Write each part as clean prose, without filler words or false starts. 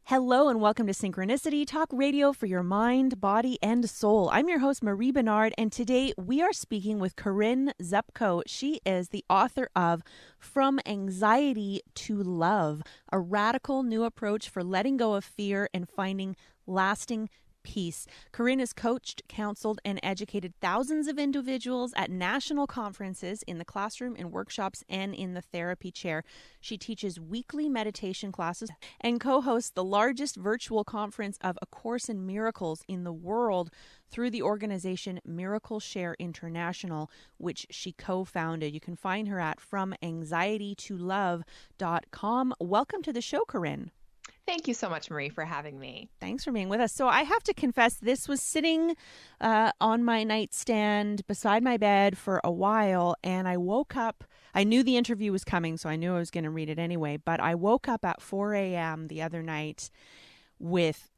Hello and welcome to Synchronicity, talk radio for your mind, body, and soul. I'm your host, Marie Benard, and today we are speaking with Corinne Zupko. She is the author of From Anxiety to Love, a radical new approach for letting go of fear and finding lasting peace. Corinne has coached, counseled, and educated thousands of individuals at national conferences, in the classroom, in workshops, and in the therapy chair. She teaches weekly meditation classes and co-hosts the largest virtual conference of A Course in Miracles in the world through the organization Miracle Share International, which she co-founded. You can find her at FromAnxietyToLove.com. Welcome to the show, Corinne. Thank you so much, Marie, for having me. Thanks for being with us. So I have to confess, this was sitting on my nightstand beside my bed for a while, and I woke up. I knew the interview was coming, so I knew I was going to read it anyway, but I woke up at 4 a.m. the other night with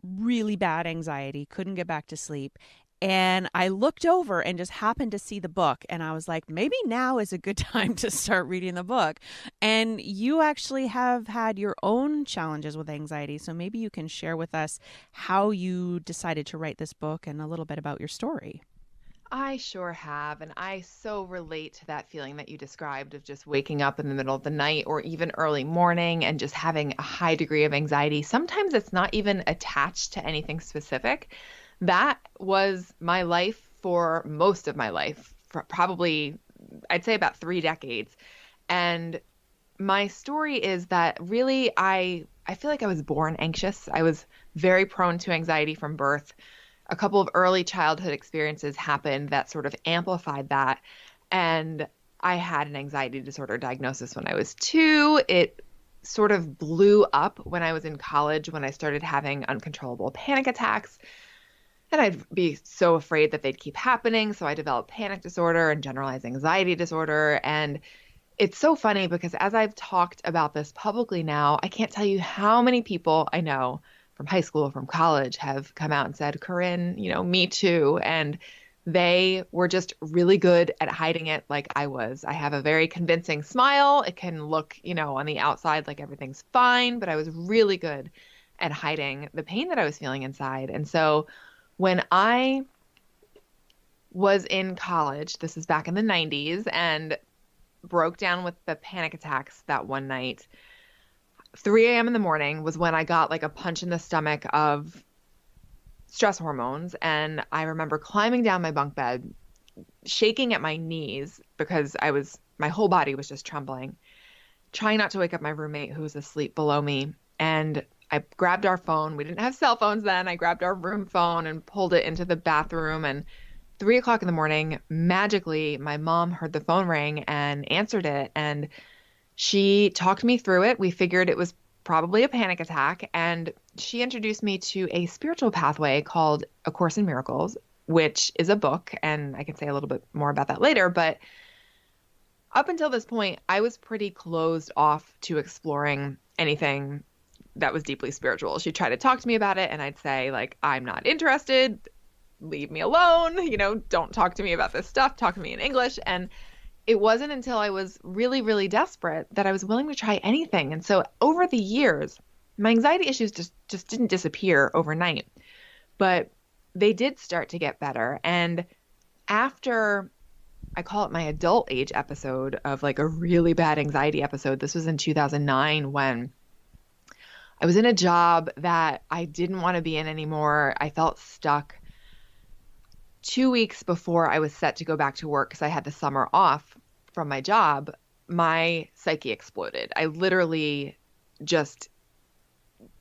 really bad anxiety, couldn't get back to sleep. And I looked over and just happened to see the book. And I was like, maybe now is a good time to start reading the book. And you actually have had your own challenges with anxiety. So maybe you can share with us how you decided to write this book and a little bit about your story. I sure have. And I so relate to that feeling that you described of just waking up in the middle of the night or even early morning and just having a high degree of anxiety. Sometimes it's not even attached to anything specific. That was my life for most of my life, for probably, I'd say about 3 decades. And my story is that really I feel like I was born anxious. I was very prone to anxiety from birth. A couple of early childhood experiences happened that sort of amplified that. And I had an anxiety disorder diagnosis when I was 2. It sort of blew up when I was in college, when I started having uncontrollable panic attacks. And I'd be so afraid that they'd keep happening. So I developed panic disorder and generalized anxiety disorder. And it's so funny because as I've talked about this publicly now, I can't tell you how many people I know from high school, from college, have come out and said, Corinne, me too. And they were just really good at hiding it like I was. I have a very convincing smile. It can look, on the outside like everything's fine, but I was really good at hiding the pain that I was feeling inside. And so when I was in college, this is back in the 90s, and broke down with the panic attacks that one night, 3 a.m. in the morning was when I got like a punch in the stomach of stress hormones. And I remember climbing down my bunk bed, shaking at my knees because my whole body was just trembling, trying not to wake up my roommate who was asleep below me. And I grabbed our phone. We didn't have cell phones then. I grabbed our room phone and pulled it into the bathroom. And 3 o'clock in the morning, magically, my mom heard the phone ring and answered it. And she talked me through it. We figured it was probably a panic attack. And she introduced me to a spiritual pathway called A Course in Miracles, which is a book. And I can say a little bit more about that later. But up until this point, I was pretty closed off to exploring anything that was deeply spiritual. She'd try to talk to me about it, and I'd say, like, I'm not interested. Leave me alone. Don't talk to me about this stuff. Talk to me in English. And it wasn't until I was really, really desperate that I was willing to try anything. And so over the years, my anxiety issues just didn't disappear overnight, but they did start to get better. And after, I call it my adult age episode of like a really bad anxiety episode, this was in 2009 when I was in a job that I didn't want to be in anymore. I felt stuck. 2 weeks before I was set to go back to work, because I had the summer off from my job, my psyche exploded. I literally just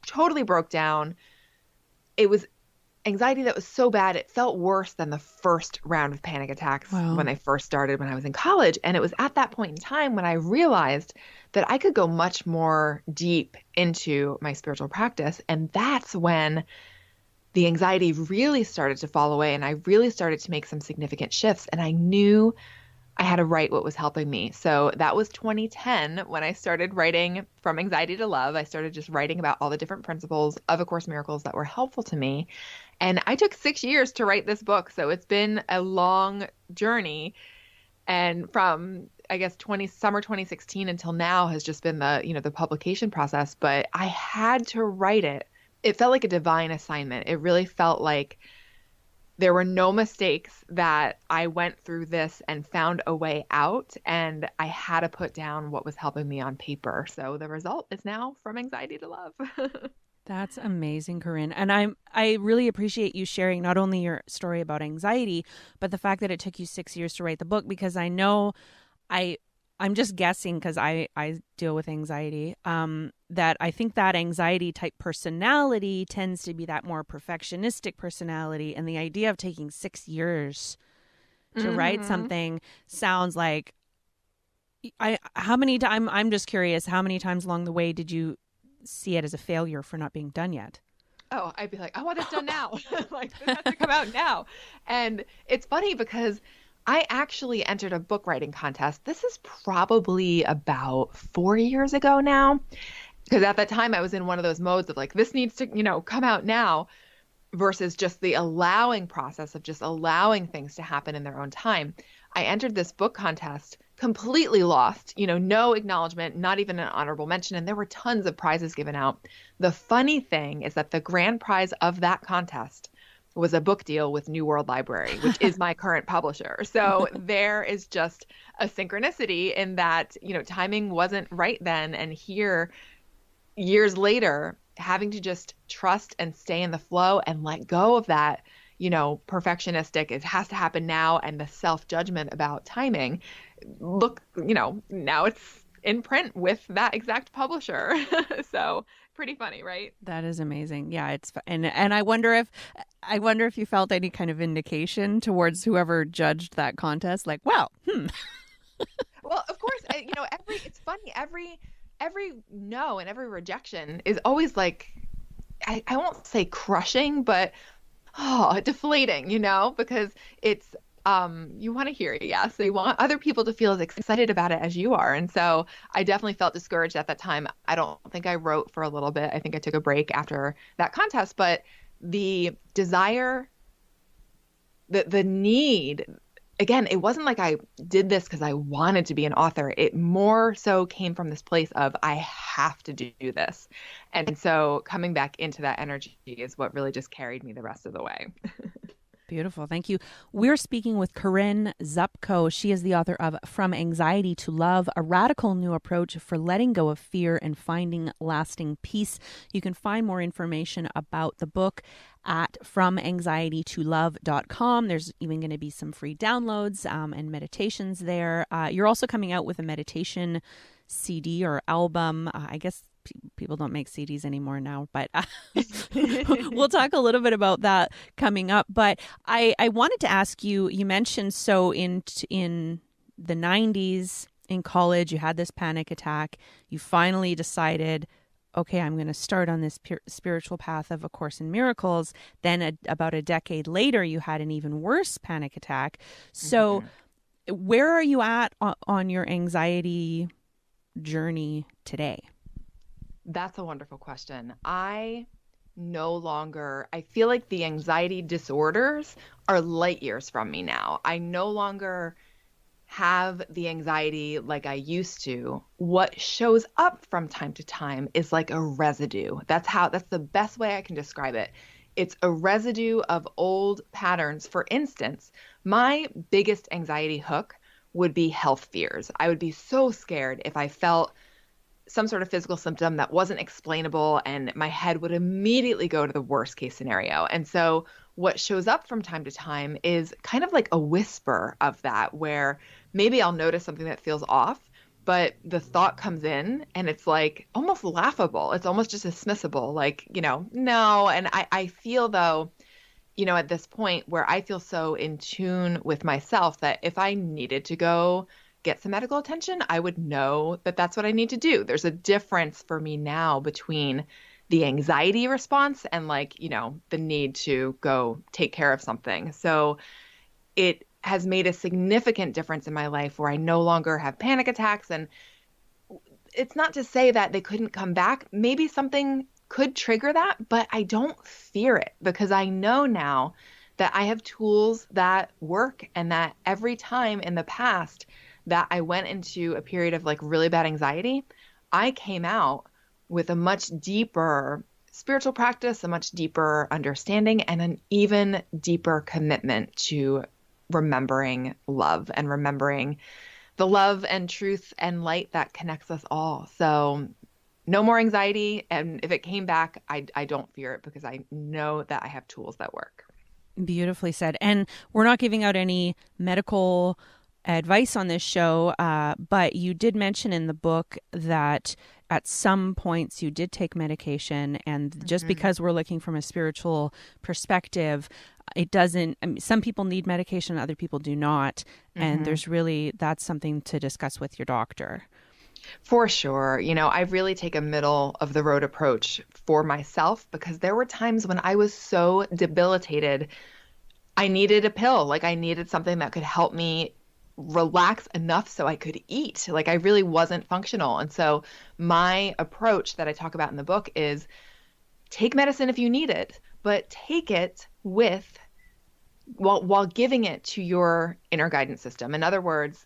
totally broke down. It was anxiety that was so bad, it felt worse than the first round of panic attacks when they first started when I was in college. And it was at that point in time when I realized that I could go much more deep into my spiritual practice. And that's when the anxiety really started to fall away and I really started to make some significant shifts. And I knew I had to write what was helping me. So that was 2010 when I started writing From Anxiety to Love. I started just writing about all the different principles of A Course in Miracles that were helpful to me. And I took 6 years to write this book. So it's been a long journey. And from I guess summer 2016 until now has just been the publication process, but I had to write it. It felt like a divine assignment. It really felt like there were no mistakes, that I went through this and found a way out, and I had to put down what was helping me on paper. So the result is now From Anxiety to Love. That's amazing, Corinne. And I really appreciate you sharing not only your story about anxiety, but the fact that it took you 6 years to write the book, because I know I'm just guessing, because I deal with anxiety, that I think that anxiety type personality tends to be that more perfectionistic personality. And the idea of taking 6 years to write something sounds like, I'm just curious, how many times along the way did you see it as a failure for not being done yet? Oh, I'd be like, I want this done now. Like, this has to come out now. And it's funny because I actually entered a book writing contest. This is probably about 4 years ago now. Because at that time I was in one of those modes of like, this needs to, come out now, versus just the allowing process of just allowing things to happen in their own time. I entered this book contest completely lost, no acknowledgement, not even an honorable mention. And there were tons of prizes given out. The funny thing is that the grand prize of that contest was a book deal with New World Library, which is my current publisher. So there is just a synchronicity in that, timing wasn't right then. And here, years later, having to just trust and stay in the flow and let go of that, perfectionistic, it has to happen now, and the self-judgment about timing. Look, now it's in print with that exact publisher. So pretty funny, right? That is amazing. Yeah, and I wonder if you felt any kind of indication towards whoever judged that contest, like, wow, Well, of course, it's funny. Every no and every rejection is always like, I won't say crushing, but deflating, because it's you want to hear it, yeah. So you want other people to feel as excited about it as you are. And so I definitely felt discouraged at that time. I don't think I wrote for a little bit. I think I took a break after that contest, but the desire, the need, again, it wasn't like I did this because I wanted to be an author. It more so came from this place of, I have to do this. And so coming back into that energy is what really just carried me the rest of the way. Beautiful. Thank you. We're speaking with Corinne Zupko. She is the author of From Anxiety to Love, a radical new approach for letting go of fear and finding lasting peace. You can find more information about the book at FromAnxietyToLove.com. There's even going to be some free downloads and meditations there. You're also coming out with a meditation CD or album. I guess people don't make CDs anymore now, but we'll talk a little bit about that coming up. But I wanted to ask you, you mentioned in the 90s in college, you had this panic attack. You finally decided, okay, I'm going to start on this spiritual path of A Course in Miracles. Then about a decade later, you had an even worse panic attack. So where are you at on your anxiety journey today? That's a wonderful question. I feel like the anxiety disorders are light years from me now. I no longer have the anxiety like I used to. What shows up from time to time is like a residue. That's the best way I can describe it. It's a residue of old patterns. For instance, my biggest anxiety hook would be health fears. I would be so scared if I felt some sort of physical symptom that wasn't explainable, and my head would immediately go to the worst case scenario. And so what shows up from time to time is kind of like a whisper of that, where maybe I'll notice something that feels off, but the thought comes in and it's like almost laughable. It's almost just dismissible, like, no. And I feel though, at this point where I feel so in tune with myself that if I needed to go get some medical attention, I would know that that's what I need to do. There's a difference for me now between the anxiety response and the need to go take care of something. So it has made a significant difference in my life where I no longer have panic attacks. And it's not to say that they couldn't come back. Maybe something could trigger that, but I don't fear it because I know now that I have tools that work, and that every time in the past that I went into a period of like really bad anxiety, I came out with a much deeper spiritual practice, a much deeper understanding, and an even deeper commitment to remembering love and remembering the love and truth and light that connects us all. So no more anxiety. And if it came back, I don't fear it because I know that I have tools that work. Beautifully said. And we're not giving out any medical advice on this show, but you did mention in the book that at some points you did take medication, and just because we're looking from a spiritual perspective, it doesn't, I mean, some people need medication, other people do not. And there's really, that's something to discuss with your doctor. For sure. I really take a middle of the road approach for myself because there were times when I was so debilitated, I needed a pill. Like I needed something that could help me relax enough so I could eat. Like I really wasn't functional. And so my approach that I talk about in the book is take medicine if you need it, but take it with while giving it to your inner guidance system. In other words,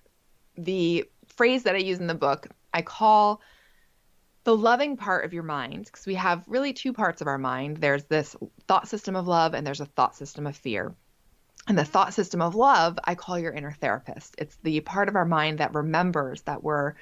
the phrase that I use in the book, I call the loving part of your mind, because we have really two parts of our mind. There's this thought system of love and there's a thought system of fear. And the thought system of love, I call your inner therapist. It's the part of our mind that remembers that we're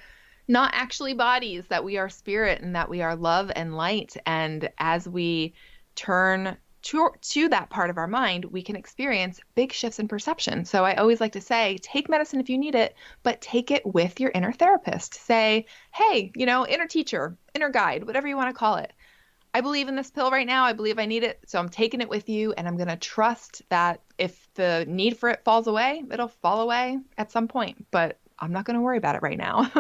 not actually bodies, that we are spirit and that we are love and light. And as we turn to that part of our mind, we can experience big shifts in perception. So I always like to say, take medicine if you need it, but take it with your inner therapist. Say, hey, inner teacher, inner guide, whatever you want to call it. I believe in this pill right now. I believe I need it. So I'm taking it with you. And I'm going to trust that if the need for it falls away, it'll fall away at some point. But I'm not going to worry about it right now.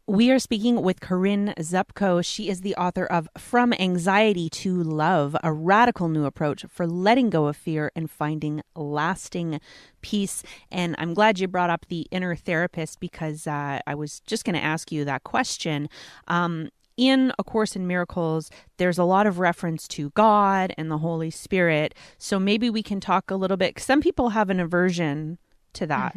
We are speaking with Corinne Zupko. She is the author of From Anxiety to Love, a radical new approach for letting go of fear and finding lasting peace. And I'm glad you brought up the inner therapist because I was just going to ask you that question. In A Course in Miracles, there's a lot of reference to God and the Holy Spirit. So maybe we can talk a little bit. Some people have an aversion to that.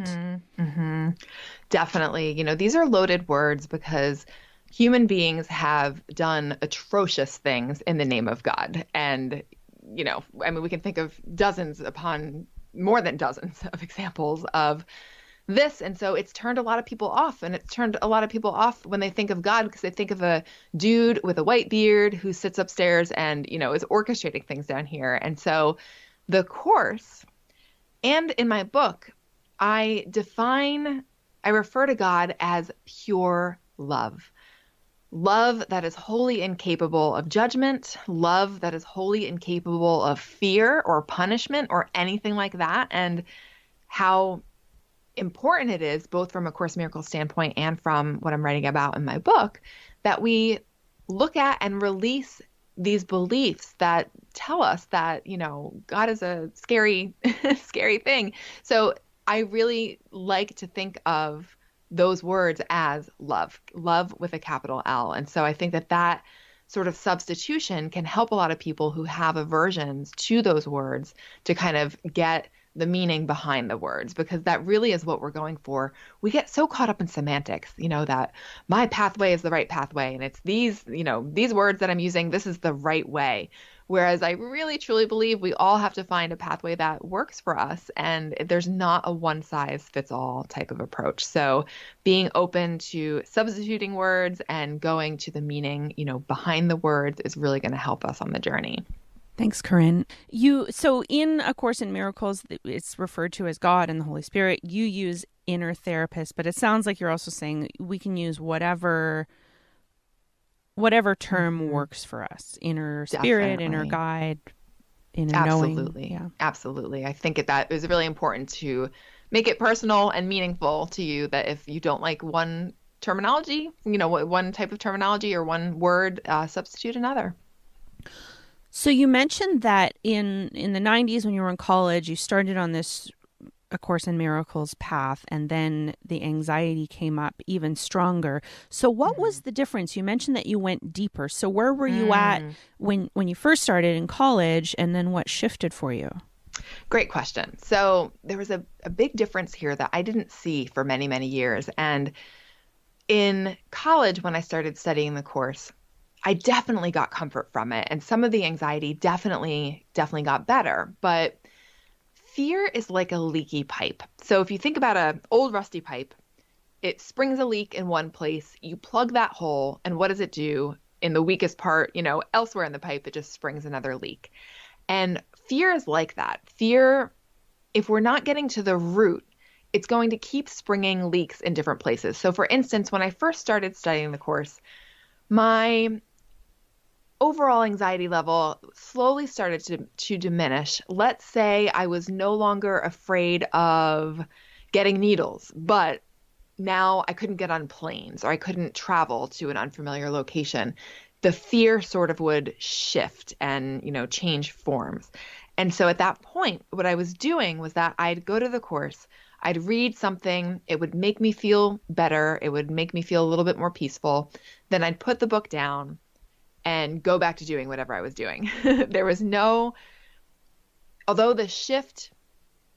Definitely. These are loaded words because human beings have done atrocious things in the name of God. And, we can think of dozens upon more than dozens of examples of this. And so it's turned a lot of people off. And it's turned a lot of people off when they think of God because they think of a dude with a white beard who sits upstairs and, is orchestrating things down here. And so the Course and in my book, I refer to God as pure love. Love that is wholly incapable of judgment, love that is wholly incapable of fear or punishment or anything like that. And how important it is, both from a Course in Miracles standpoint and from what I'm writing about in my book, that we look at and release these beliefs that tell us that, God is a scary, scary thing. So I really like to think of those words as love with a capital L. And so I think that sort of substitution can help a lot of people who have aversions to those words to kind of get the meaning behind the words, because that really is what we're going for. We get so caught up in semantics, that my pathway is the right pathway. And it's these words that I'm using, this is the right way. Whereas I really truly believe we all have to find a pathway that works for us. And there's not a one size fits all type of approach. So being open to substituting words and going to the meaning, behind the words is really going to help us on the journey. Thanks, Corinne. So in A Course in Miracles, it's referred to as God and the Holy Spirit. You use inner therapist, but it sounds like you're also saying we can use whatever term works for us. Inner spirit, Definitely. Inner guide, inner Absolutely. knowing. Yeah. Absolutely. I think that is really important to make it personal and meaningful to you, that if you don't like one terminology, one type of terminology or one word, substitute another. So you mentioned that in the 90s when you were in college, you started on this A Course in Miracles path, and then the anxiety came up even stronger. So what was the difference? You mentioned that you went deeper. So where were you at when you first started in college, and then what shifted for you? Great question. So there was a big difference here that I didn't see for many, many years. And in college, when I started studying the course, I definitely got comfort from it. And some of the anxiety definitely got better. But fear is like a leaky pipe. So if you think about an old rusty pipe, it springs a leak in one place, you plug that hole, and what does it do? In the weakest part, elsewhere in the pipe, it just springs another leak. And fear is like that. Fear, if we're not getting to the root, it's going to keep springing leaks in different places. So for instance, when I first started studying the course, my overall anxiety level slowly started to diminish. Let's say I was no longer afraid of getting needles, but now I couldn't get on planes or I couldn't travel to an unfamiliar location. The fear sort of would shift and, change forms. And so at that point, what I was doing was that I'd go to the course, I'd read something, it would make me feel better, it would make me feel a little bit more peaceful. Then I'd put the book down and go back to doing whatever I was doing. There was although the shift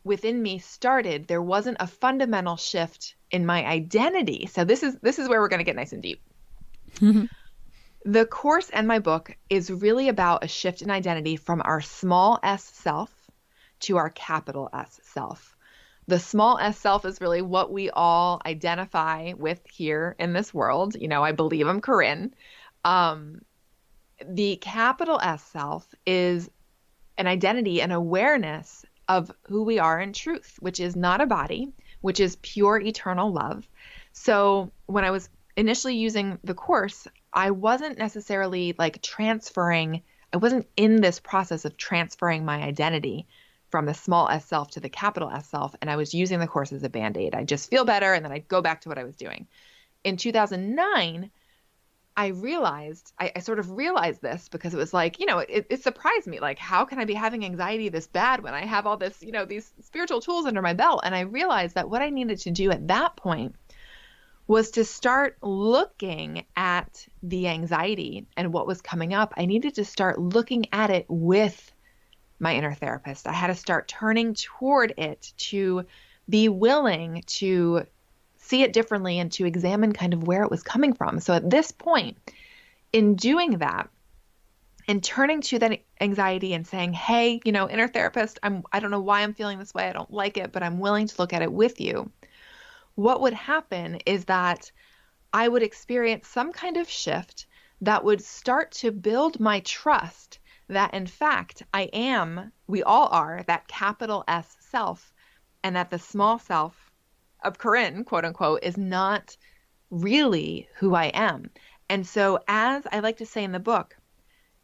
within me started, there wasn't a fundamental shift in my identity. So this is where we're going to get nice and deep. Mm-hmm. The course and my book is really about a shift in identity from our small s self to our capital S self. The small s self is really what we all identify with here in this world. I believe I'm Corinne. The capital S self is an identity, an awareness of who we are in truth, which is not a body, which is pure eternal love. So when I was initially using the course, I wasn't necessarily I wasn't in this process of transferring my identity from the small s self to the capital S self. And I was using the course as a Band-Aid. I just feel better. And then I'd go back to what I was doing. In 2009, I sort of realized this because it was like, it surprised me. Like, how can I be having anxiety this bad when I have all this, these spiritual tools under my belt? And I realized that what I needed to do at that point was to start looking at the anxiety and what was coming up. I needed to start looking at it with my inner therapist. I had to start turning toward it to be willing to see it differently and to examine kind of where it was coming from. So at this point, in doing that and turning to that anxiety and saying, hey, inner therapist, I don't know why I'm feeling this way. I don't like it, but I'm willing to look at it with you. What would happen is that I would experience some kind of shift that would start to build my trust that in fact we all are that capital S self, and that the small self of Corinne, quote unquote, is not really who I am. And so, as I like to say in the book,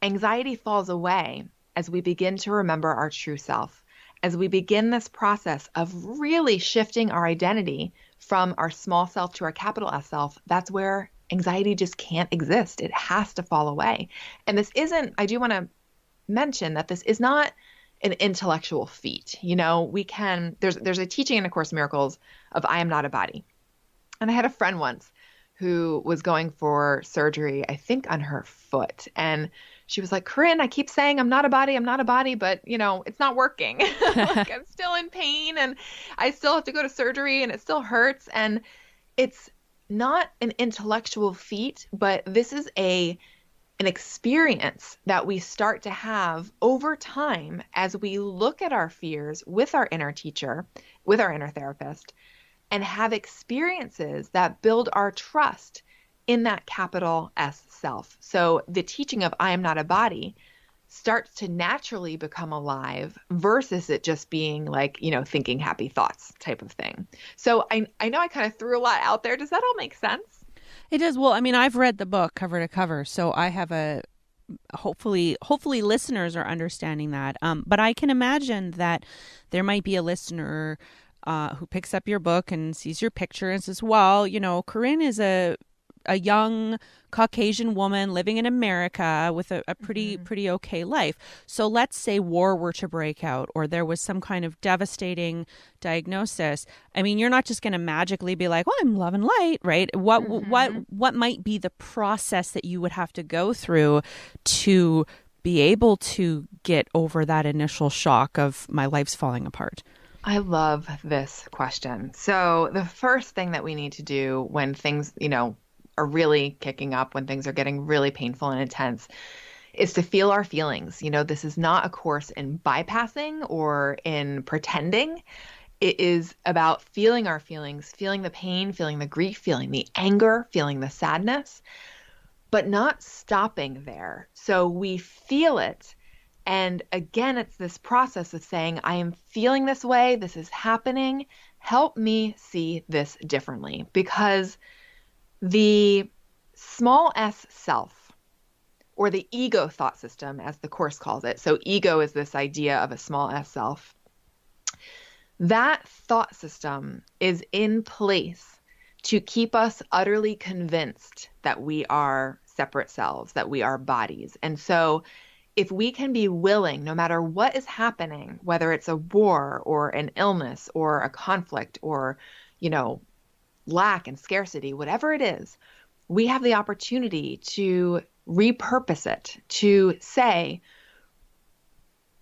anxiety falls away as we begin to remember our true self, as we begin this process of really shifting our identity from our small self to our capital S self. That's where anxiety just can't exist. It has to fall away. And I do want to mention that this is not an intellectual feat. There's a teaching in A Course in Miracles of I am not a body. And I had a friend once who was going for surgery, I think on her foot. And she was like, Corinne, I keep saying I'm not a body, but it's not working. Like, I'm still in pain and I still have to go to surgery and it still hurts. And it's not an intellectual feat, but this is an experience that we start to have over time as we look at our fears with our inner teacher, with our inner therapist, and have experiences that build our trust in that capital S self. So the teaching of I am not a body starts to naturally become alive versus it just being like, thinking happy thoughts type of thing. So I know I kind of threw a lot out there. Does that all make sense? It does. Well, I mean, I've read the book cover to cover, so I have hopefully listeners are understanding that. But I can imagine that there might be a listener who picks up your book and sees your picture and says, well, Corinne is a young Caucasian woman living in America with a pretty okay life. So let's say war were to break out or there was some kind of devastating diagnosis. I mean, you're not just going to magically be like, well, I'm love and light, right? What might be the process that you would have to go through to be able to get over that initial shock of my life's falling apart? I love this question. So the first thing that we need to do when things, are really kicking up, when things are getting really painful and intense, is to feel our feelings. This is not a course in bypassing or in pretending. It is about feeling our feelings, feeling the pain, feeling the grief, feeling the anger, feeling the sadness, but not stopping there. So we feel it. And again, it's this process of saying, I am feeling this way. This is happening. Help me see this differently. Because the small s self, or the ego thought system, as the Course calls it. So ego is this idea of a small s self. That thought system is in place to keep us utterly convinced that we are separate selves, that we are bodies. And so if we can be willing, no matter what is happening, whether it's a war or an illness or a conflict or, lack and scarcity, whatever it is, we have the opportunity to repurpose it, to say,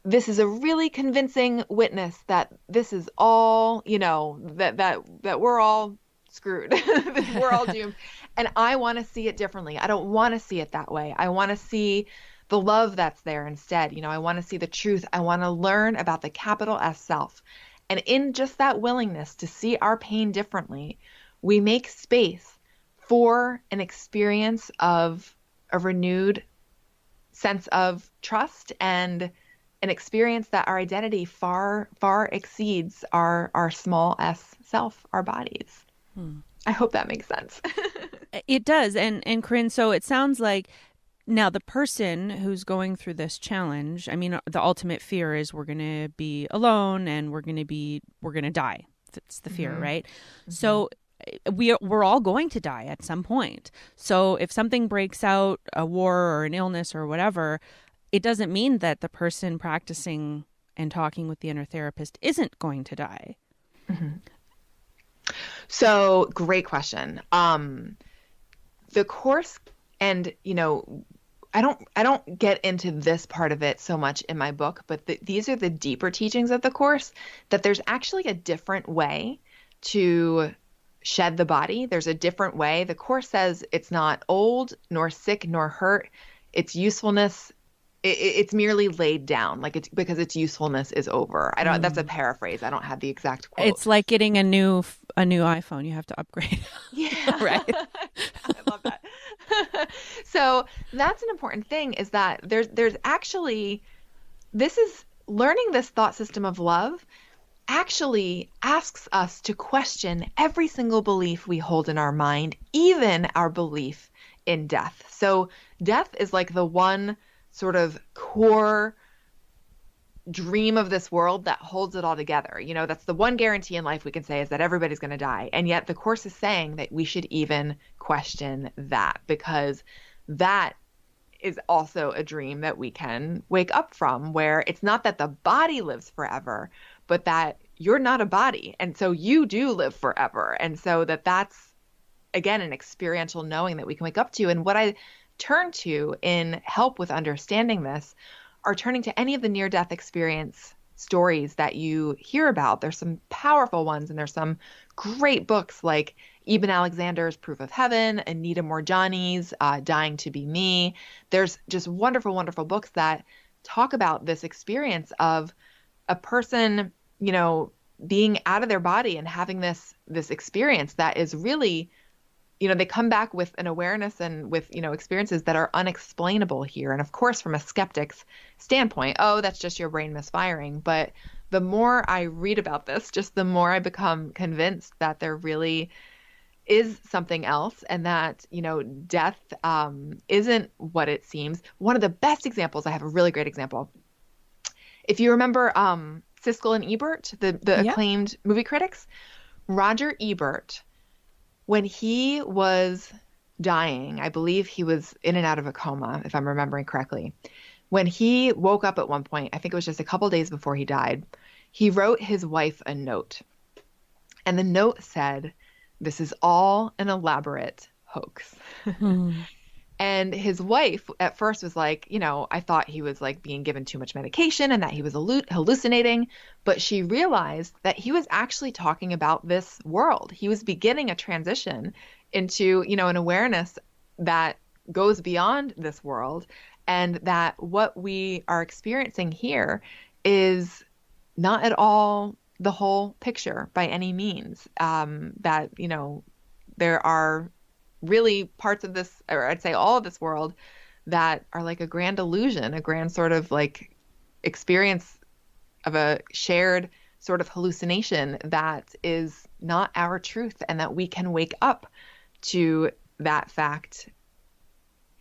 this is a really convincing witness that this is all, that we're all screwed, that we're all doomed. And I want to see it differently. I don't want to see it that way. I want to see the love that's there instead. I want to see the truth. I want to learn about the capital S self. And in just that willingness to see our pain differently, we make space for an experience of a renewed sense of trust and an experience that our identity far, far exceeds our small s self, our bodies. I hope that makes sense. It does. And Corinne, so it sounds like now the person who's going through this challenge, the ultimate fear is we're going to be alone and we're going to die. That's the fear, right? Mm-hmm. So we're all going to die at some point. So if something breaks out, a war or an illness or whatever, it doesn't mean that the person practicing and talking with the inner therapist isn't going to die. Mm-hmm. So great question. The Course, and I don't get into this part of it so much in my book, but these are the deeper teachings of the Course, that there's actually a different way to shed the body. There's a different way. The Course says it's not old, nor sick, nor hurt. Its usefulness, it's merely laid down, because its usefulness is over. That's a paraphrase. I don't have the exact quote. It's like getting a new iPhone. You have to upgrade. Yeah. Right. I love that. So that's an important thing, is that there's actually, this is learning this thought system of love actually asks us to question every single belief we hold in our mind, even our belief in death. So death is like the one sort of core dream of this world that holds it all together. That's the one guarantee in life we can say, is that everybody's going to die. And yet the Course is saying that we should even question that, because that is also a dream that we can wake up from, where it's not that the body lives forever, but that you're not a body. And so you do live forever. And so that's, again, an experiential knowing that we can wake up to. And what I turn to in help with understanding this are turning to any of the near-death experience stories that you hear about. There's some powerful ones, and there's some great books like Eben Alexander's Proof of Heaven, Anita Moorjani's Dying to Be Me. There's just wonderful, wonderful books that talk about this experience of a person, being out of their body and having this experience that is really, they come back with an awareness and with, experiences that are unexplainable here. And of course, from a skeptic's standpoint, that's just your brain misfiring. But the more I read about this, just the more I become convinced that there really is something else, and that, death isn't what it seems. One of the best examples, I have a really great example. If you remember Siskel and Ebert, the acclaimed movie critics, Roger Ebert, when he was dying, I believe he was in and out of a coma, if I'm remembering correctly. When he woke up at one point, I think it was just a couple days before he died, he wrote his wife a note. And the note said, "This is all an elaborate hoax." And his wife at first was like, I thought he was like being given too much medication and that he was hallucinating. But she realized that he was actually talking about this world. He was beginning a transition into, an awareness that goes beyond this world, and that what we are experiencing here is not at all the whole picture by any means. That, there are really parts of this, or I'd say all of this world, that are like a grand illusion, a grand sort of like experience of a shared sort of hallucination that is not our truth, and that we can wake up to that fact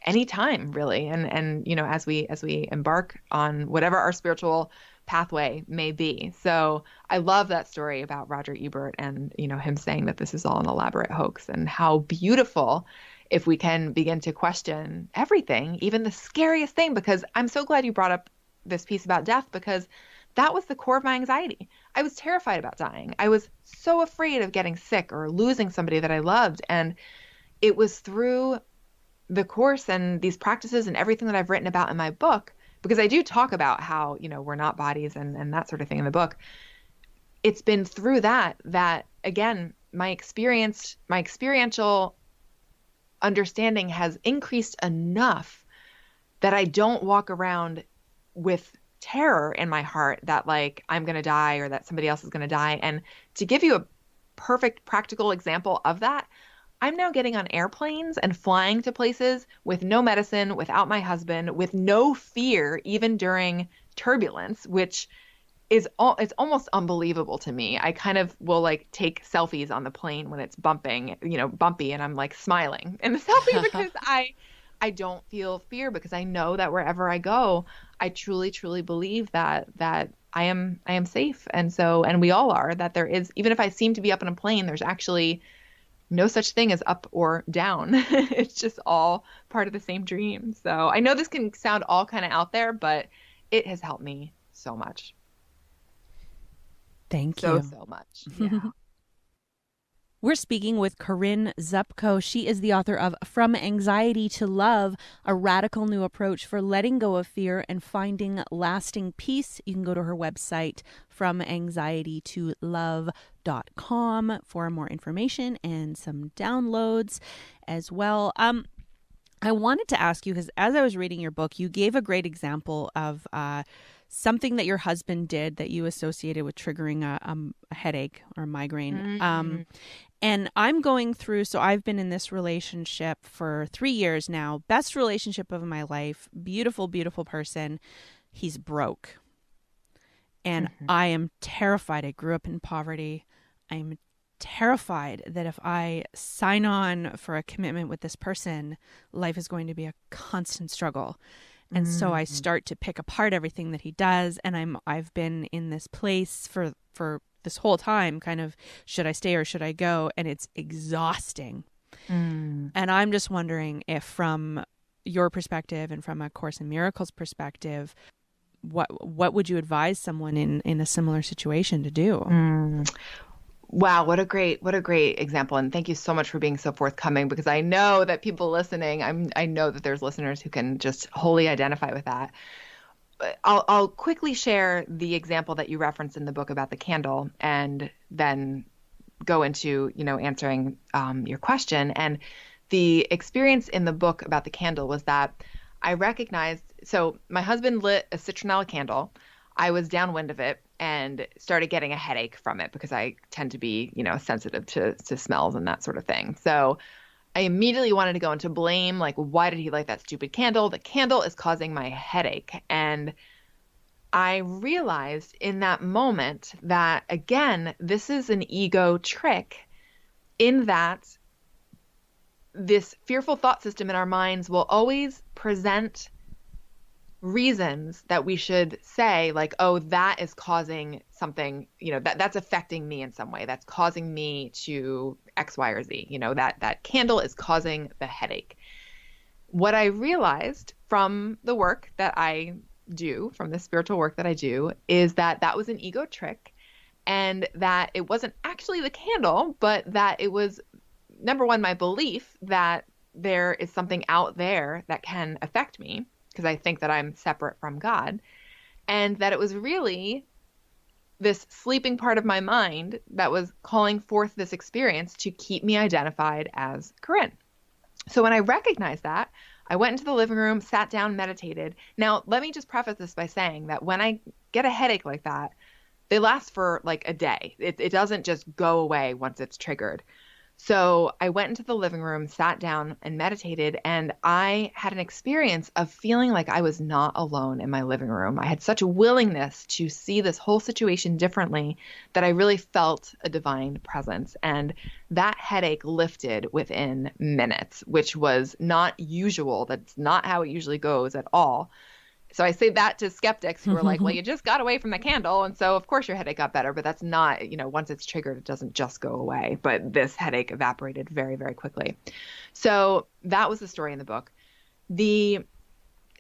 anytime, really. And as we embark on whatever our spiritual pathway may be. So I love that story about Roger Ebert and, him saying that this is all an elaborate hoax, and how beautiful if we can begin to question everything, even the scariest thing. Because I'm so glad you brought up this piece about death, because that was the core of my anxiety. I was terrified about dying. I was so afraid of getting sick or losing somebody that I loved. And it was through the course and these practices and everything that I've written about in my book, because I do talk about how, we're not bodies and that sort of thing in the book. It's been through that again, my experiential understanding has increased enough that I don't walk around with terror in my heart that like I'm going to die, or that somebody else is going to die. And to give you a perfect practical example of that, I'm now getting on airplanes and flying to places with no medicine, without my husband, with no fear, even during turbulence, which is it's almost unbelievable to me. I kind of will like take selfies on the plane when it's bumpy, and I'm like smiling in the selfie because I don't feel fear, because I know that wherever I go, I truly, truly believe that I am safe. And we all are, that there is, even if I seem to be up in a plane, there's actually no such thing as up or down. It's just all part of the same dream. So I know this can sound all kind of out there, but it has helped me so much. Thank you. So much. Yeah. We're speaking with Corinne Zupko. She is the author of From Anxiety to Love, a radical new approach for letting go of fear and finding lasting peace. You can go to her website, FromAnxietyToLove.com, for more information and some downloads as well. I wanted to ask you, because as I was reading your book, you gave a great example of something that your husband did that you associated with triggering a headache or a migraine. Mm-hmm. And I'm going through, so I've been in this relationship for 3 years now. Best relationship of my life. Beautiful, beautiful person. He's broke. And I am terrified. I grew up in poverty. I'm terrified that if I sign on for a commitment with this person, life is going to be a constant struggle. And so I start to pick apart everything that he does. And I've been in this place for this whole time, kind of, should I stay or should I go? And it's exhausting. And I'm just wondering if, from your perspective and from A Course in Miracles perspective, what would you advise someone in a similar situation to do? Wow, what a great example. And thank you so much for being so forthcoming, because I know that people listening, I know that there's listeners who can just wholly identify with that. I'll quickly share the example that you referenced in the book about the candle, and then go into, answering your question. And the experience in the book about the candle was that I recognized, so my husband lit a citronella candle. I was downwind of it and started getting a headache from it, because I tend to be, sensitive to smells and that sort of thing. So I immediately wanted to go into blame, like, why did he light that stupid candle? The candle is causing my headache. And I realized in that moment that, again, this is an ego trick, in that this fearful thought system in our minds will always present reasons that we should say, like, oh, that is causing something, that's affecting me in some way. That's causing me to X, Y, or Z, that candle is causing the headache. What I realized from the work that I do, from the spiritual work that I do, is that was an ego trick, and that it wasn't actually the candle, but that it was, number one, my belief that there is something out there that can affect me because I think that I'm separate from God, and that it was really this sleeping part of my mind that was calling forth this experience to keep me identified as Corinne. So when I recognized that, I went into the living room, sat down, meditated. Now, let me just preface this by saying that when I get a headache like that, they last for like a day. It doesn't just go away once it's triggered. So I went into the living room, sat down and meditated, and I had an experience of feeling like I was not alone in my living room. I had such a willingness to see this whole situation differently that I really felt a divine presence. And that headache lifted within minutes, which was not usual. That's not how it usually goes at all. So I say that to skeptics who are like, well, you just got away from the candle. And so, of course, your headache got better. But that's not, once it's triggered, it doesn't just go away. But this headache evaporated very, very quickly. So that was the story in the book. The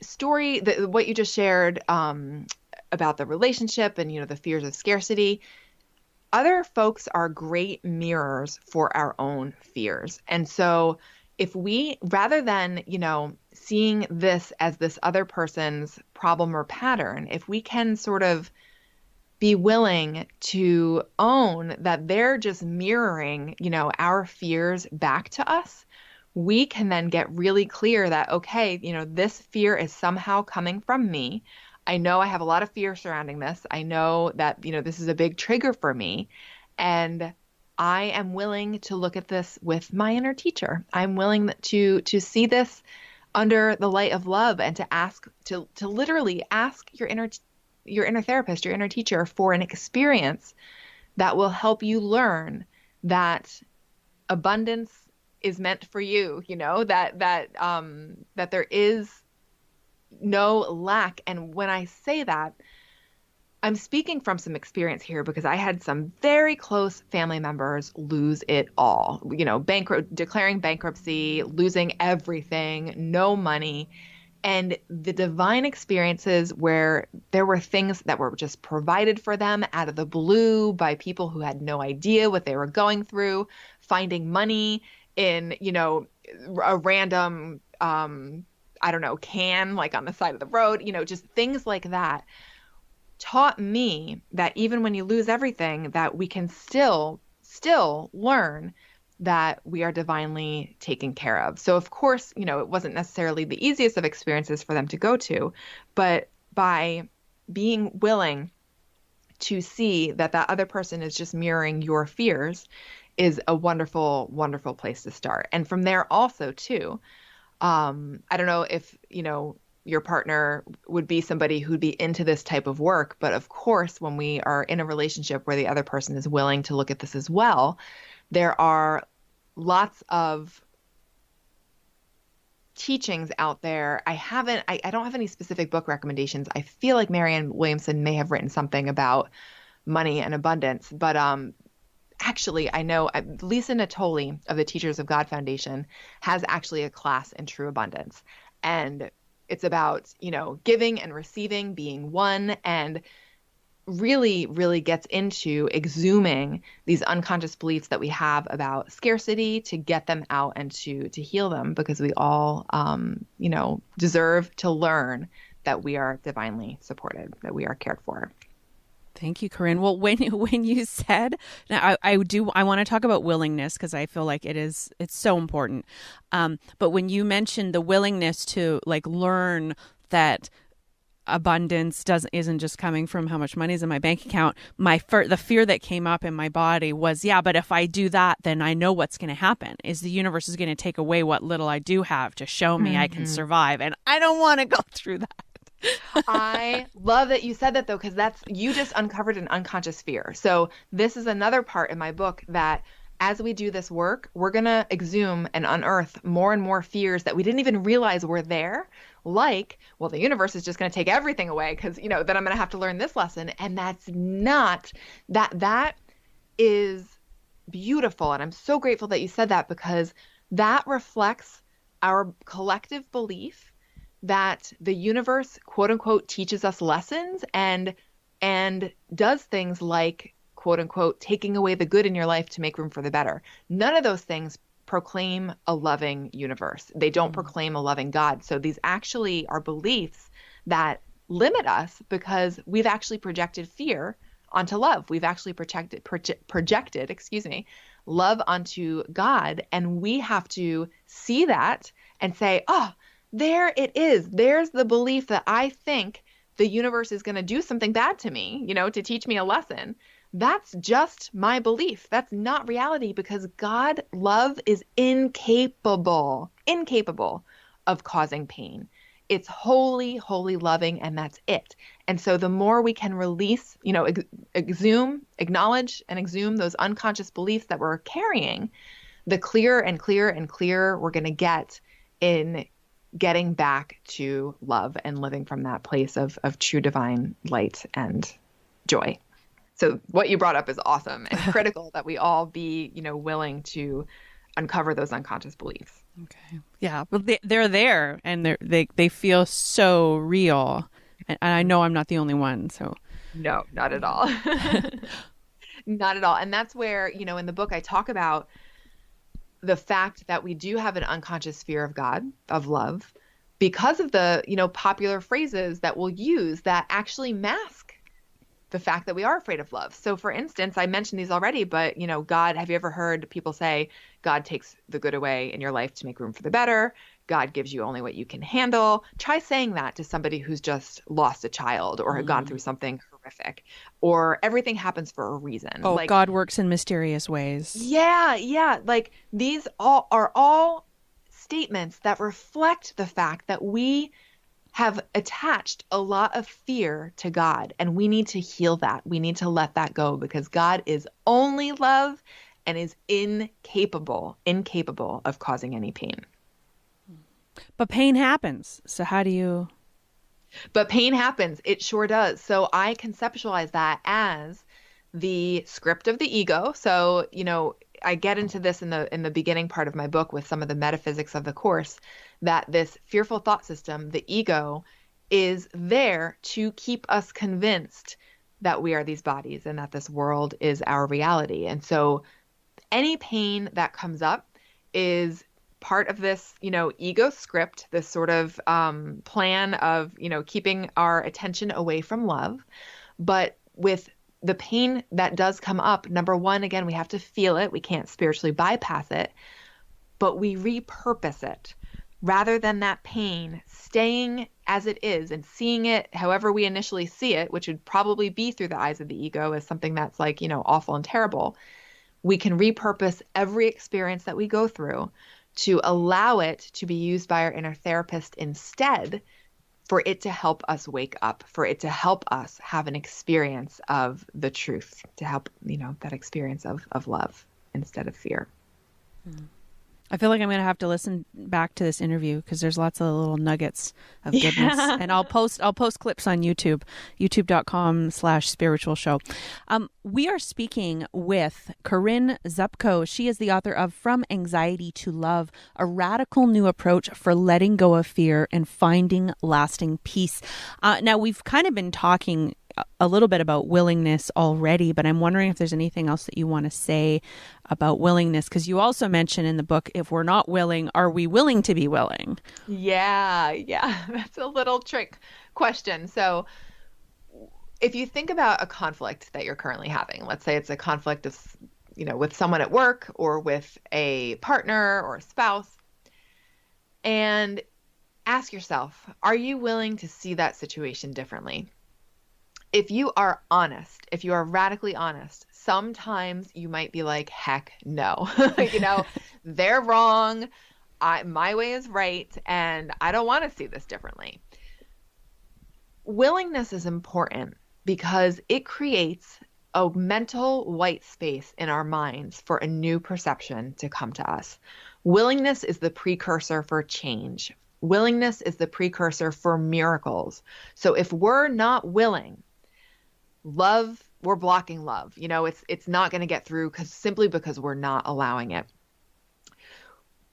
story, what you just shared about the relationship and, the fears of scarcity, other folks are great mirrors for our own fears. And so if we, rather than, seeing this as this other person's problem or pattern, if we can sort of be willing to own that they're just mirroring, our fears back to us, we can then get really clear that, okay, this fear is somehow coming from me. I know I have a lot of fear surrounding this. I know that, this is a big trigger for me. And I am willing to look at this with my inner teacher. I'm willing to see this under the light of love and to literally ask your inner therapist, your inner teacher, for an experience that will help you learn that abundance is meant for you, that there is no lack. And when I say that, I'm speaking from some experience here because I had some very close family members lose it all, declaring bankruptcy, losing everything, no money. And the divine experiences where there were things that were just provided for them out of the blue by people who had no idea what they were going through, finding money in, a random, can like on the side of the road, just things like that, taught me that even when you lose everything, that we can still learn that we are divinely taken care of. So of course, it wasn't necessarily the easiest of experiences for them to go to, but by being willing to see that other person is just mirroring your fears is a wonderful, wonderful place to start. And from there also too, I don't know if, your partner would be somebody who'd be into this type of work. But of course, when we are in a relationship where the other person is willing to look at this as well, there are lots of teachings out there. I don't have any specific book recommendations. I feel like Marianne Williamson may have written something about money and abundance, but actually, I know Lisa Natoli of the Teachers of God Foundation has actually a class in true abundance. And it's about, giving and receiving, being one, and really, really gets into exhuming these unconscious beliefs that we have about scarcity to get them out and to heal them, because we all, deserve to learn that we are divinely supported, that we are cared for. Thank you, Corinne. Well, when you said, now I want to talk about willingness because I feel like it's so important. But when you mentioned the willingness to learn that abundance isn't just coming from how much money is in my bank account, the fear that came up in my body was, but if I do that, then I know what's going to happen is the universe is going to take away what little I do have to show me I can survive, and I don't want to go through that. I love that you said that, though, because you just uncovered an unconscious fear. So this is another part in my book that as we do this work, we're going to exhume and unearth more and more fears that we didn't even realize were there. Like, well, the universe is just going to take everything away because, then I'm going to have to learn this lesson. And that's not, that is beautiful. And I'm so grateful that you said that, because that reflects our collective belief that the universe, quote unquote, teaches us lessons and does things like, quote unquote, taking away the good in your life to make room for the better. None of those things proclaim a loving universe. They don't proclaim a loving God. So these actually are beliefs that limit us because we've actually projected fear onto love. We've actually projected, love onto God. And we have to see that and say, oh, there it is. There's the belief that I think the universe is going to do something bad to me, to teach me a lesson. That's just my belief. That's not reality, because God, love, is incapable of causing pain. It's wholly, wholly loving, and that's it. And so the more we can release, acknowledge and exhume those unconscious beliefs that we're carrying, the clearer and clearer and clearer we're going to get in getting back to love and living from that place of true divine light and joy. So what you brought up is awesome and critical that we all be, willing to uncover those unconscious beliefs. Okay. Yeah. But they're there, and they feel so real. And I know I'm not the only one. So no, not at all. Not at all. And that's where, in the book, I talk about the fact that we do have an unconscious fear of God, of love, because of the, popular phrases that we'll use that actually mask the fact that we are afraid of love. So for instance, I mentioned these already, but God, have you ever heard people say, God takes the good away in your life to make room for the better? God gives you only what you can handle. Try saying that to somebody who's just lost a child or had gone through something horrific, or everything happens for a reason. Oh, God works in mysterious ways. Yeah. Like these are all statements that reflect the fact that we have attached a lot of fear to God, and we need to heal that. We need to let that go, because God is only love and is incapable of causing any pain. But pain happens. So how do you? But pain happens. It sure does. So I conceptualize that as the script of the ego. So, I get into this in the beginning part of my book with some of the metaphysics of the course, that this fearful thought system, the ego, is there to keep us convinced that we are these bodies and that this world is our reality. And so any pain that comes up is part of this, ego script, this sort of plan of, keeping our attention away from love. But with the pain that does come up, number one, again, we have to feel it. We can't spiritually bypass it, but we repurpose it. Rather than that pain staying as it is and seeing it however we initially see it, which would probably be through the eyes of the ego as something that's like, awful and terrible, we can repurpose every experience that we go through to allow it to be used by our inner therapist instead, for it to help us wake up, for it to help us have an experience of the truth, to help, that experience of love instead of fear. I feel like I'm going to have to listen back to this interview, because there's lots of little nuggets of goodness. Yeah. And I'll post clips on YouTube, youtube.com/spiritual show. We are speaking with Corinne Zupko. She is the author of From Anxiety to Love, a radical new approach for letting go of fear and finding lasting peace. Now, we've kind of been talking a little bit about willingness already, but I'm wondering if there's anything else that you want to say about willingness, because you also mention in the book, if we're not willing, are we willing to be willing? Yeah, that's a little trick question. So if you think about a conflict that you're currently having, let's say it's a conflict of, with someone at work or with a partner or a spouse, and ask yourself, are you willing to see that situation differently? If you are honest, if you are radically honest, sometimes you might be like, heck no, they're wrong. My way is right. And I don't want to see this differently. Willingness is important because it creates a mental white space in our minds for a new perception to come to us. Willingness is the precursor for change. Willingness is the precursor for miracles. So if we're not willing, we're blocking love. It's not going to get through simply because we're not allowing it.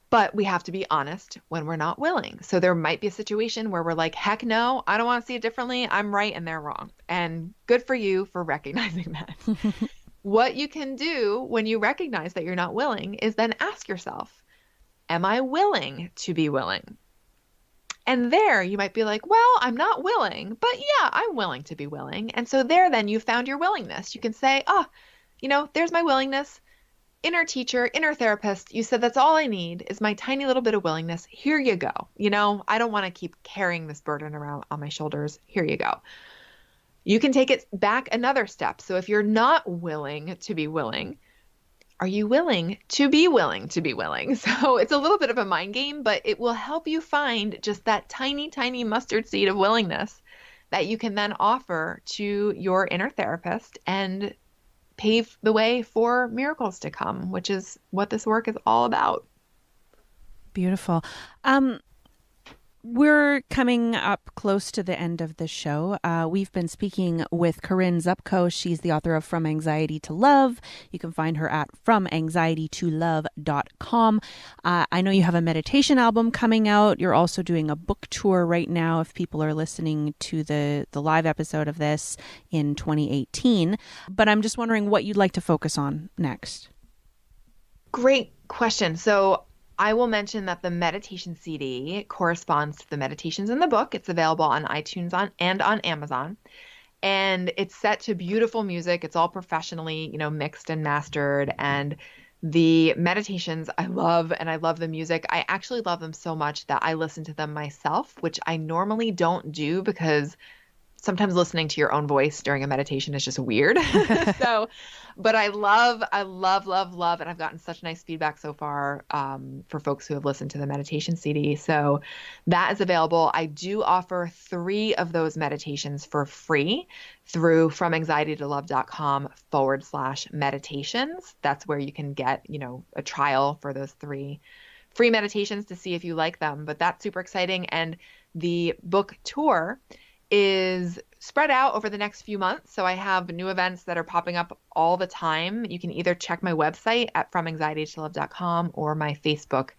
But we have to be honest when we're not willing. So there might be a situation where we're like, heck no, I don't want to see it differently. I'm right and they're wrong. And good for you for recognizing that. What you can do when you recognize that you're not willing is then ask yourself, am I willing to be willing? And there you might be like, well, I'm not willing, but yeah, I'm willing to be willing. And so there, then you found your willingness. You can say, oh, there's my willingness. Inner teacher, inner therapist, you said that's all I need is my tiny little bit of willingness. Here you go. I don't want to keep carrying this burden around on my shoulders. Here you go. You can take it back another step. So if you're not willing to be willing, are you willing to be willing to be willing? So it's a little bit of a mind game, but it will help you find just that tiny, tiny mustard seed of willingness that you can then offer to your inner therapist and pave the way for miracles to come, which is what this work is all about. Beautiful. We're coming up close to the end of the show. We've been speaking with Corinne Zupko. She's the author of From Anxiety to Love. You can find her at FromAnxietyToLove.com. I know you have a meditation album coming out. You're also doing a book tour right now if people are listening to the live episode of this in 2018. But I'm just wondering what you'd like to focus on next. Great question. So I will mention that the meditation CD corresponds to the meditations in the book. It's available on iTunes and on Amazon. And it's set to beautiful music. It's all professionally, mixed and mastered. And the meditations I love, and I love the music. I actually love them so much that I listen to them myself, which I normally don't do because sometimes listening to your own voice during a meditation is just weird. But I love, and I've gotten such nice feedback so far for folks who have listened to the meditation CD. So that is available. I do offer 3 of those meditations for free through FromAnxietyToLove.com/meditations. That's where you can get, a trial for those 3 free meditations to see if you like them. But that's super exciting. And the book tour is spread out over the next few months. So I have new events that are popping up all the time. You can either check my website at FromAnxietyToLove.com or my Facebook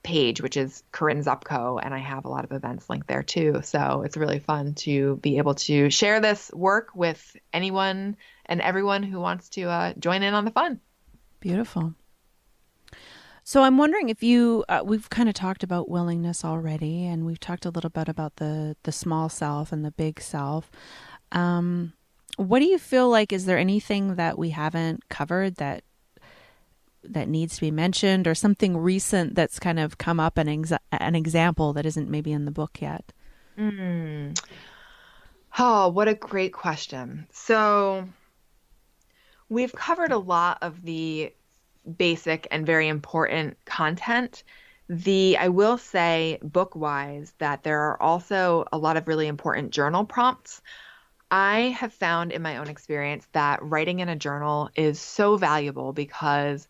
page, which is Corinne Zupko, and I have a lot of events linked there too. So it's really fun to be able to share this work with anyone and everyone who wants to join in on the fun. Beautiful. So I'm wondering if we've kind of talked about willingness already, and we've talked a little bit about the small self and the big self. What do you feel like, is there anything that we haven't covered that needs to be mentioned, or something recent that's kind of come up, an example that isn't maybe in the book yet? Oh, what a great question. So we've covered a lot of the basic and very important content. I will say book-wise that there are also a lot of really important journal prompts. I have found in my own experience that writing in a journal is so valuable because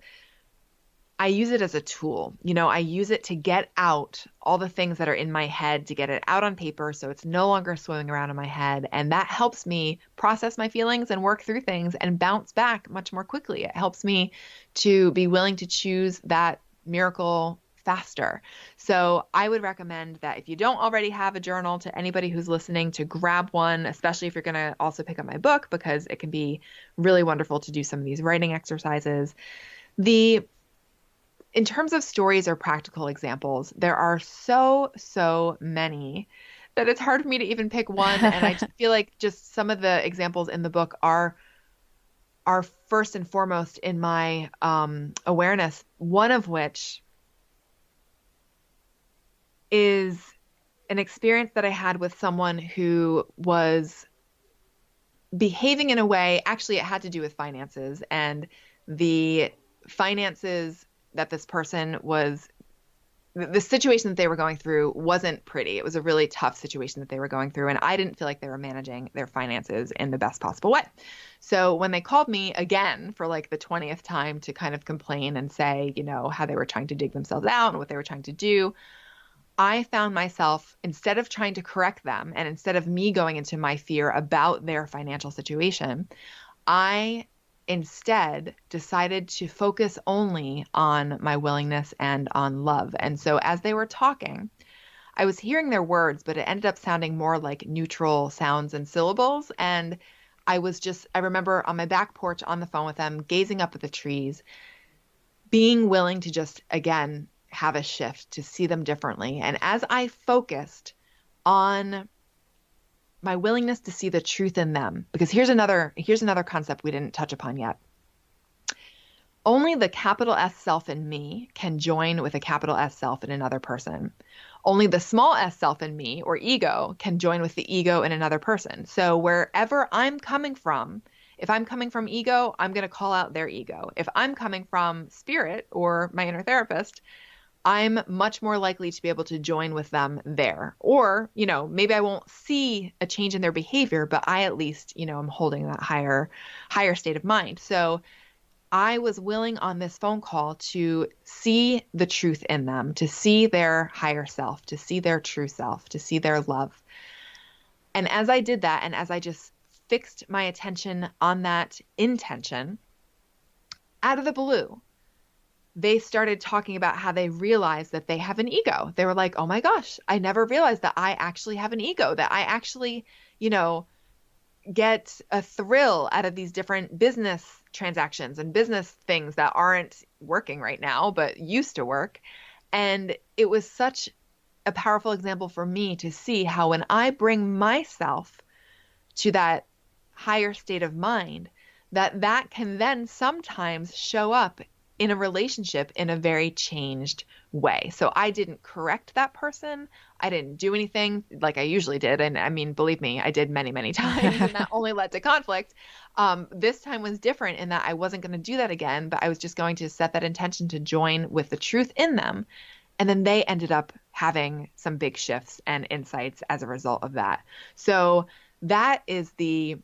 I use it as a tool. I use it to get out all the things that are in my head, to get it out on paper so it's no longer swimming around in my head. And that helps me process my feelings and work through things and bounce back much more quickly. It helps me to be willing to choose that miracle faster. So I would recommend that if you don't already have a journal, to anybody who's listening, to grab one, especially if you're going to also pick up my book, because it can be really wonderful to do some of these writing exercises. In terms of stories or practical examples, there are so many that it's hard for me to even pick one. And I just feel like just some of the examples in the book are first and foremost in my awareness, one of which is an experience that I had with someone who was behaving in a way, actually it had to do with finances, and the finances that this person the situation that they were going through wasn't pretty. It was a really tough situation that they were going through, and I didn't feel like they were managing their finances in the best possible way. So when they called me again for like the 20th time to kind of complain and say, how they were trying to dig themselves out and what they were trying to do, I found myself, instead of trying to correct them and instead of me going into my fear about their financial situation, I instead decided to focus only on my willingness and on love. And so as they were talking, I was hearing their words, but it ended up sounding more like neutral sounds and syllables. And I remember on my back porch on the phone with them, gazing up at the trees, being willing to just, again, have a shift, to see them differently. And as I focused on my willingness to see the truth in them, because here's another concept we didn't touch upon yet. Only the capital S self in me can join with a capital S self in another person. Only the small s self in me, or ego, can join with the ego in another person. So wherever I'm coming from, if I'm coming from ego, I'm going to call out their ego. If I'm coming from spirit or my inner therapist, I'm much more likely to be able to join with them there. Or, maybe I won't see a change in their behavior, but I at least, I'm holding that higher state of mind. So I was willing on this phone call to see the truth in them, to see their higher self, to see their true self, to see their love. And as I did that, and as I just fixed my attention on that intention, out of the blue, they started talking about how they realized that they have an ego. They were like, oh my gosh, I never realized that I actually have an ego, that I actually, get a thrill out of these different business transactions and business things that aren't working right now, but used to work. And it was such a powerful example for me to see how when I bring myself to that higher state of mind, that can then sometimes show up in a relationship in a very changed way. So I didn't correct that person. I didn't do anything like I usually did. And I mean, believe me, I did many, many times, and that only led to conflict. This time was different in that I wasn't going to do that again, but I was just going to set that intention to join with the truth in them. And then they ended up having some big shifts and insights as a result of that. So that is the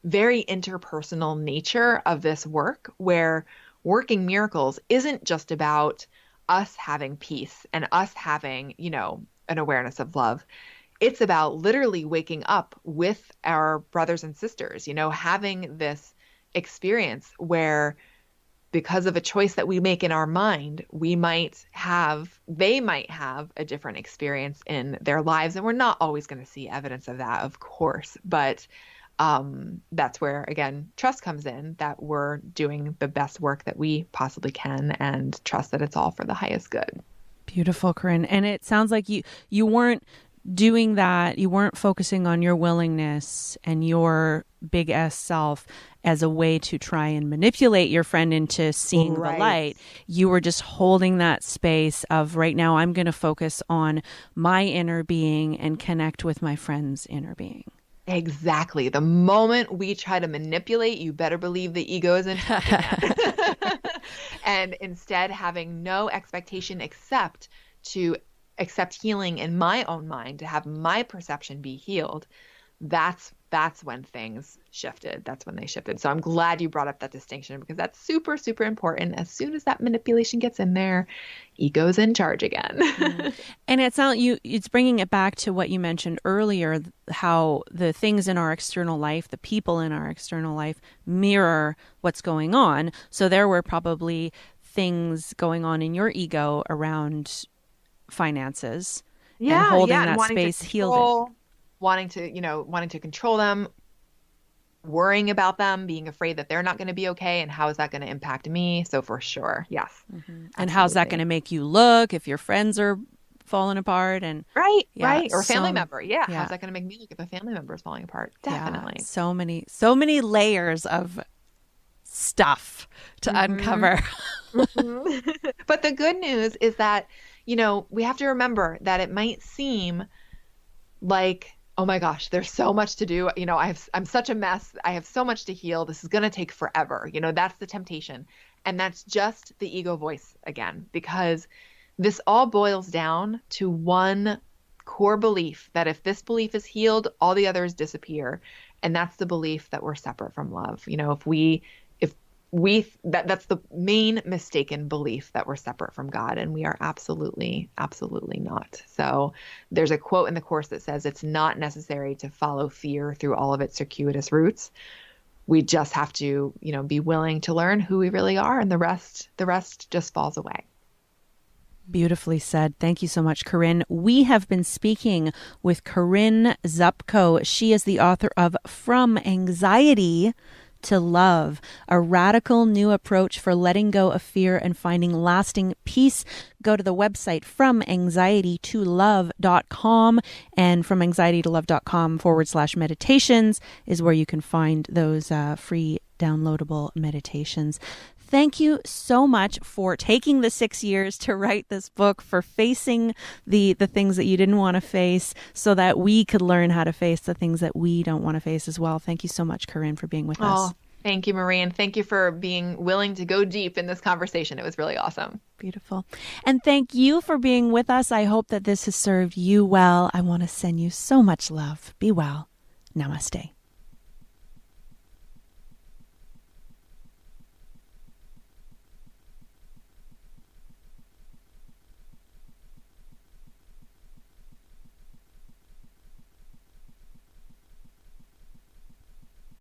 very interpersonal nature of this work, where working miracles isn't just about us having peace and us having, an awareness of love. It's about literally waking up with our brothers and sisters, having this experience where, because of a choice that we make in our mind, they might have a different experience in their lives. And we're not always going to see evidence of that, of course, but that's where, again, trust comes in, that we're doing the best work that we possibly can, and trust that it's all for the highest good. Beautiful, Corinne. And it sounds like you weren't doing that. You weren't focusing on your willingness and your big S self as a way to try and manipulate your friend into seeing the light. You were just holding that space of, right now, I'm going to focus on my inner being and connect with my friend's inner being. Exactly. The moment we try to manipulate, you better believe the ego is in. And instead, having no expectation except to accept healing in my own mind, to have my perception be healed, that's when things shifted. That's when they shifted. So I'm glad you brought up that distinction, because that's super, super important. As soon as that manipulation gets in there, ego's in charge again. And it's bringing it back to what you mentioned earlier, how the things in our external life, the people in our external life, mirror what's going on. So there were probably things going on in your ego around finances, and holding that space healed it. Wanting to control them, worrying about them, being afraid that they're not going to be okay, and how is that going to impact me? So for sure, yes. Mm-hmm. And how's that going to make you look if your friends are falling apart? And right, or a family member. Yeah, how's that going to make me look if a family member is falling apart? Definitely. Yeah, so many layers of stuff to uncover. Mm-hmm. But the good news is that, we have to remember that it might seem like, oh my gosh, there's so much to do. I'm such a mess. I have so much to heal. This is going to take forever. That's the temptation. And that's just the ego voice again, because this all boils down to one core belief, that if this belief is healed, all the others disappear. And that's the belief that we're separate from love. That's the main mistaken belief, that we're separate from God, and we are absolutely, absolutely not. So there's a quote in the Course that says, it's not necessary to follow fear through all of its circuitous routes. We just have to, be willing to learn who we really are, and the rest just falls away. Beautifully said. Thank you so much, Corinne. We have been speaking with Corinne Zupko. She is the author of From Anxiety to Love, a radical new approach for letting go of fear and finding lasting peace. Go to the website FromAnxietyToLove.com, and FromAnxietyToLove.com/meditations is where you can find those free downloadable meditations. Thank you so much for taking the 6 years to write this book, for facing the things that you didn't want to face so that we could learn how to face the things that we don't want to face as well. Thank you so much, Corinne, for being with us. Thank you, Marie, and thank you for being willing to go deep in this conversation. It was really awesome. Beautiful. And thank you for being with us. I hope that this has served you well. I want to send you so much love. Be well. Namaste.